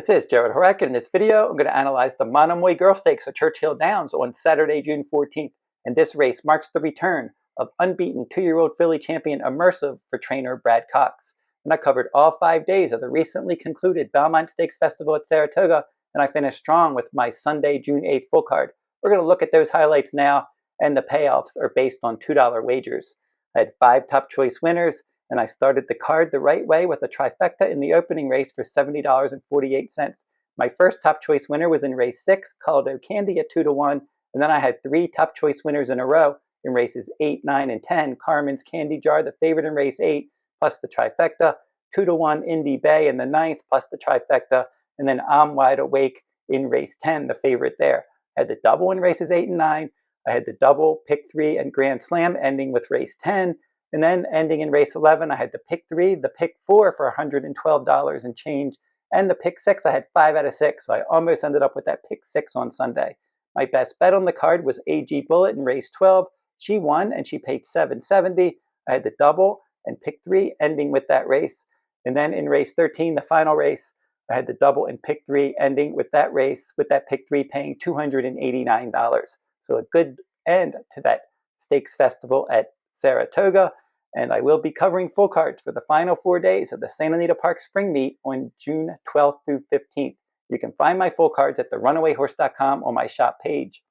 This is Jarrod Horak, and in this video I'm going to analyze the Monomoy Girl Stakes at Churchill Downs on Saturday, June 14th, and this race marks the return of unbeaten 2-year-old filly champion Immersive for trainer Brad Cox. And I covered all 5 days of the recently concluded Belmont Stakes Festival at Saratoga, and I finished strong with my Sunday, June 8th full card. We're going to look at those highlights now, and the payoffs are based on $2 wagers. I had 5 top choice winners, and I started the card the right way with a trifecta in the opening race for $70.48. My first top choice winner was in race 6, Caldo Candy at 2-1, and then I had 3 top choice winners in a row in races 8, 9, and 10. Carmen's Candy Jar, the favorite in race 8, plus the trifecta, 2-1 Indy Bay in the 9th, plus the trifecta, and then I'm Wide Awake in race 10, the favorite there. I had the double in races 8 and 9. I had the double, pick 3, and Grand Slam ending with race 10. And then ending in race 11, I had the pick 3, the pick 4 for $112 and change, and the pick 6, I had 5 out of 6, so I almost ended up with that pick 6 on Sunday. My best bet on the card was AG Bullet in race 12. She won, and she paid $7.70. I had the double and pick 3 ending with that race. And then in race 13, the final race, I had the double and pick 3 ending with that race, with that pick 3 paying $289. So a good end to that stakes festival at Saratoga, and I will be covering full cards for the final 4 days of the Santa Anita Park Spring Meet on June 12th through 15th. You can find my full cards at therunawayhorse.com on my shop page.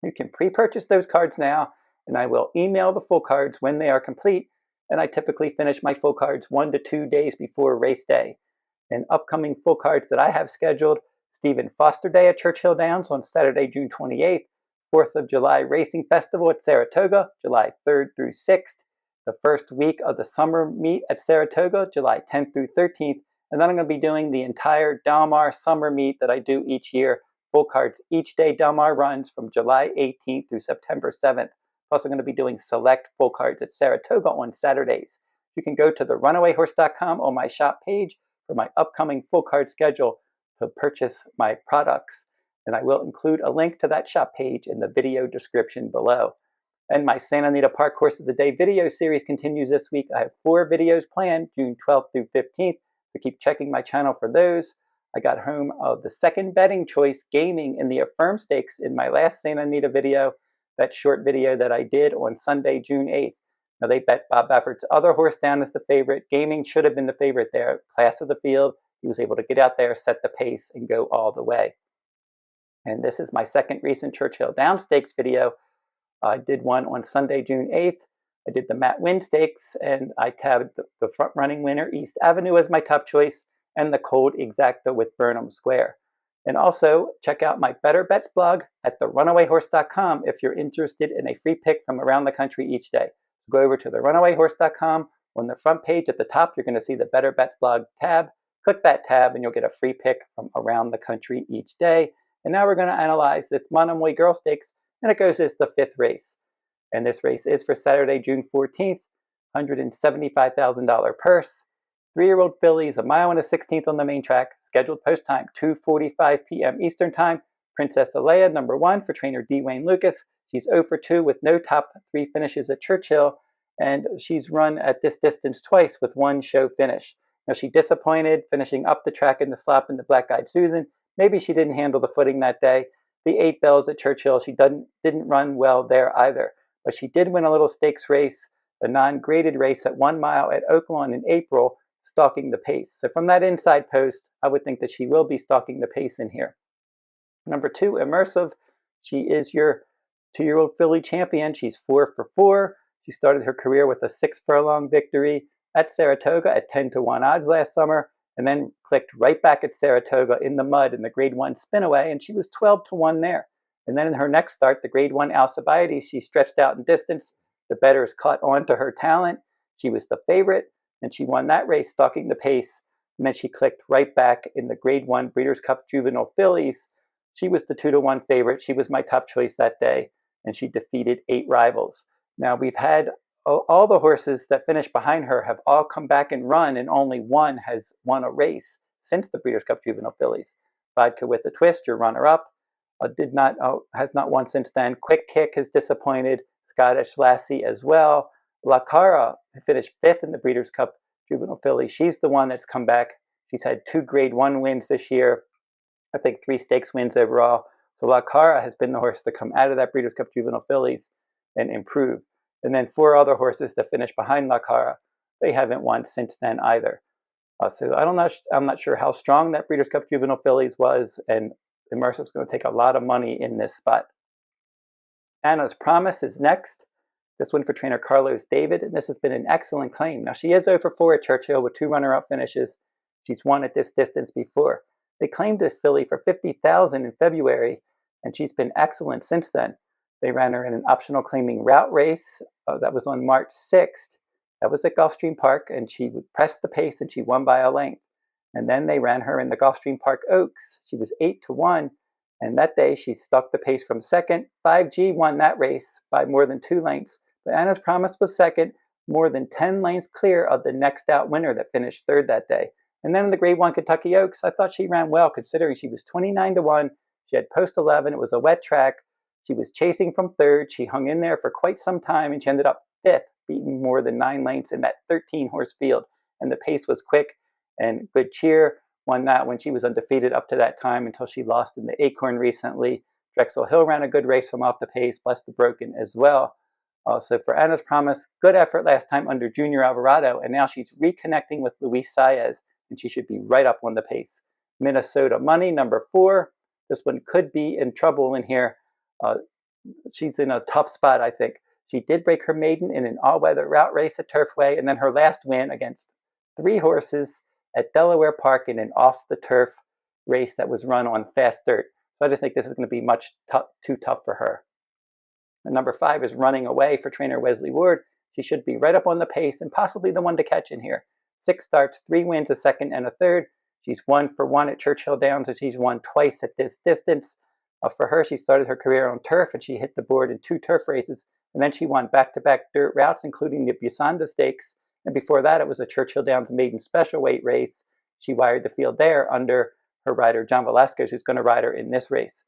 You can pre-purchase those cards now, and I will email the full cards when they are complete, and I typically finish my full cards 1 to 2 days before race day. And upcoming full cards that I have scheduled: Stephen Foster Day at Churchill Downs on Saturday, June 28th, 4th of July Racing Festival at Saratoga, July 3rd through 6th, the first week of the summer meet at Saratoga, July 10th through 13th, and then I'm going to be doing the entire Del Mar summer meet that I do each year, full cards each day Del Mar runs from July 18th through September 7th. I'm also going to be doing select full cards at Saratoga on Saturdays. You can go to therunawayhorse.com on my shop page for my upcoming full card schedule to purchase my products. And I will include a link to that shop page in the video description below. And my Santa Anita Park Horse of the Day video series continues this week. I have 4 videos planned, June 12th through 15th, so keep checking my channel for those. I got home of the second betting choice, Gaming, in the Affirm Stakes in my last Santa Anita video, that short video that I did on Sunday, June 8th. Now they bet Bob Baffert's other horse down as the favorite. Gaming should have been the favorite there. Class of the field, he was able to get out there, set the pace, and go all the way. And this is my second recent Churchill Downs Stakes video. I did one on Sunday, June 8th. I did the Matt Wynn Stakes, and I tabbed the front-running winner, East Avenue, as my top choice, and the Cold Exacta with Burnham Square. And also, check out my Better Bets blog at therunawayhorse.com if you're interested in a free pick from around the country each day. Go over to therunawayhorse.com. On the front page at the top, you're going to see the Better Bets blog tab. Click that tab, and you'll get a free pick from around the country each day. And now we're going to analyze this Monomoy Girl Stakes, and it goes as the 5th race. And this race is for Saturday, June 14th, $175,000 purse. 3-year-old fillies, 1.16 miles on the main track. Scheduled post time, 2:45 p.m. Eastern Time. Princess Aliyah, number 1 for trainer D. Wayne Lucas. She's 0 for 2 with no top 3 finishes at Churchill, and she's run at this distance twice with 1 show finish. Now, she disappointed finishing up the track in the slop in the Black Eyed Susan. Maybe she didn't handle the footing that day. The 8 bells at Churchill, she didn't run well there either. But she did win a little stakes race, a non-graded race at 1 mile at Oaklawn in April, stalking the pace. So from that inside post, I would think that she will be stalking the pace in here. Number 2, Immersive. She is your 2-year-old filly champion. She's 4 for 4. She started her career with a 6-furlong victory at Saratoga at 10-1 odds last summer, and then clicked right back at Saratoga in the mud in the Grade 1 spinaway, and she was 12-1 there. And then in her next start, the Grade 1 Alcibiades, she stretched out in distance. The bettors caught on to her talent. She was the favorite, and she won that race, stalking the pace. And then she clicked right back in the Grade 1 Breeders' Cup Juvenile Fillies. She was the 2-1 favorite. She was my top choice that day, and she defeated 8 rivals. Now, we've had all the horses that finished behind her have all come back and run, and only 1 has won a race since the Breeders' Cup Juvenile Fillies. Vodka with a Twist, your runner-up, has not won since then. Quick Kick has disappointed. Scottish Lassie as well. La Cara finished 5th in the Breeders' Cup Juvenile Filly. She's the one that's come back. She's had 2 Grade 1 wins this year. I think 3 stakes wins overall. So La Cara has been the horse to come out of that Breeders' Cup Juvenile Fillies and improve. And then 4 other horses that finish behind La Cara, they haven't won since then either. So I'm not sure how strong that Breeders' Cup Juvenile Fillies was, and Immersive's going to take a lot of money in this spot. Anna's Promise is next. This one for trainer Carlos David, and this has been an excellent claim. Now, she is over 4 at Churchill with 2 runner-up finishes. She's won at this distance before. They claimed this filly for $50,000 in February, and she's been excellent since then. They ran her in an optional claiming route race that was on March 6th. That was at Gulfstream Park, and she pressed the pace, and she won by a length. And then they ran her in the Gulfstream Park Oaks. She was 8-1, and that day she stuck the pace from second. 5G won that race by more than 2 lengths, but Anna's Promise was second, more than 10 lengths clear of the next out winner that finished third that day. And then in the Grade 1 Kentucky Oaks, I thought she ran well considering she was 29-1. She had post 11. It was a wet track. She was chasing from third. She hung in there for quite some time, and she ended up 5th, beating more than 9 lengths in that 13-horse field. And the pace was quick, and Good Cheer won that when she was undefeated up to that time until she lost in the Acorn recently. Drexel Hill ran a good race from off the pace, Bless the Broken as well. So for Anna's Promise, good effort last time under Junior Alvarado, and now she's reconnecting with Luis Saez, and she should be right up on the pace. Minnesota Money, number 4. This one could be in trouble in here. She's in a tough spot, I think. She did break her maiden in an all-weather route race at Turfway, and then her last win against 3 horses at Delaware Park in an off-the-turf race that was run on fast dirt. So I just think this is going to be much too tough for her. And number 5 is Running Away for trainer Wesley Ward. She should be right up on the pace and possibly the one to catch in here. 6 starts, 3 wins, a second and a third. She's 1 for 1 at Churchill Downs, and she's won twice at this distance. For her, she started her career on turf, and she hit the board in 2 turf races, and then she won back-to-back dirt routes, including the Busanda Stakes. And before that, it was a Churchill Downs maiden special weight race. She wired the field there under her rider, John Velasquez, who's going to ride her in this race.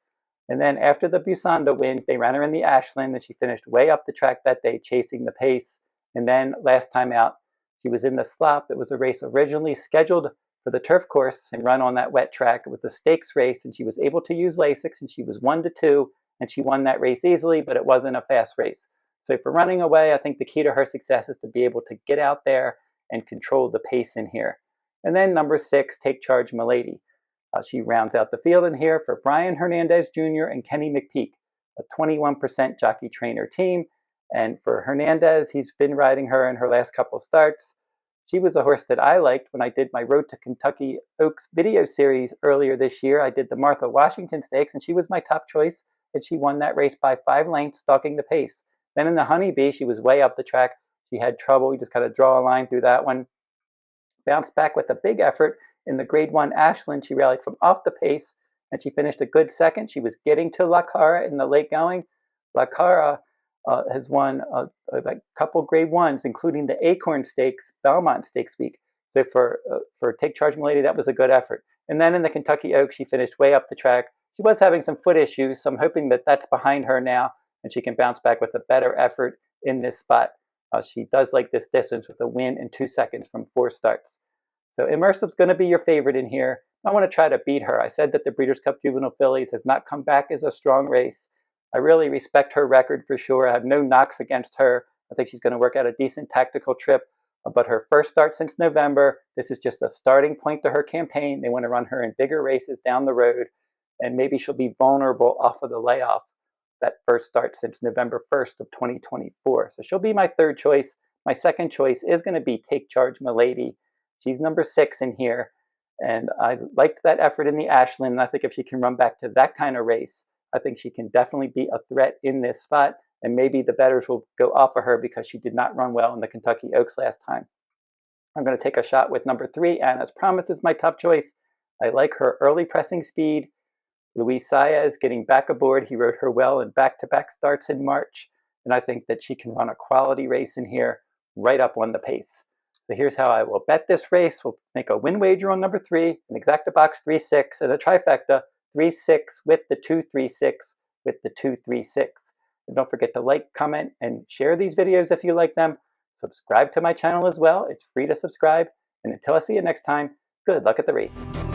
And then after the Busanda win, they ran her in the Ashland, and she finished way up the track that day, chasing the pace. And then last time out, she was in the Slop. It was a race originally scheduled for the turf course and run on that wet track. It was a stakes race, and she was able to use Lasix, and she was 1-2, and she won that race easily, but it wasn't a fast race. So for Running Away, I think the key to her success is to be able to get out there and control the pace in here. And then number 6, Take Charge Milady. She rounds out the field in here for Brian Hernandez Jr. and Kenny McPeak, a 21% jockey trainer team. And for Hernandez, he's been riding her in her last couple starts. She was a horse that I liked when I did my Road to Kentucky Oaks video series earlier this year. I did the Martha Washington Stakes, and she was my top choice, and she won that race by 5 lengths, stalking the pace. Then in the Honeybee, she was way up the track. She had trouble. You just got to draw a line through that one. Bounced back with a big effort in the Grade 1 Ashland. She rallied from off the pace, and she finished a good second. She was getting to La Cara in the late going. La Cara has won a couple Grade 1s, including the Acorn Stakes, Belmont Stakes week. So for Take Charge Milady, that was a good effort. And then in the Kentucky Oaks, she finished way up the track. She was having some foot issues, so I'm hoping that that's behind her now, and she can bounce back with a better effort in this spot. She does like this distance with a win in 2 seconds from 4 starts. So Immersive's going to be your favorite in here. I want to try to beat her. I said that the Breeders' Cup Juvenile Fillies has not come back as a strong race. I really respect her record for sure. I have no knocks against her. I think she's going to work out a decent tactical trip. But her first start since November, this is just a starting point to her campaign. They want to run her in bigger races down the road, and maybe she'll be vulnerable off of the layoff that first start since November 1st of 2024. So she'll be my 3rd choice. My 2nd choice is going to be Take Charge Milady. She's number 6 in here, and I liked that effort in the Ashland, and I think if she can run back to that kind of race, I think she can definitely be a threat in this spot, and maybe the bettors will go off of her because she did not run well in the Kentucky Oaks last time. I'm going to take a shot with number 3, Anna's Promise is my top choice. I like her early pressing speed. Luis Saez getting back aboard. He rode her well in back-to-back starts in March, and I think that she can run a quality race in here right up on the pace. So here's how I will bet this race. We'll make a win wager on number 3, an exacta box 3-6, and a trifecta 3-6 with the 2-3-6 with the 2-3-6. And don't forget to like, comment, and share these videos if you like them. Subscribe to my channel as well. It's free to subscribe. And until I see you next time, Good luck at the races.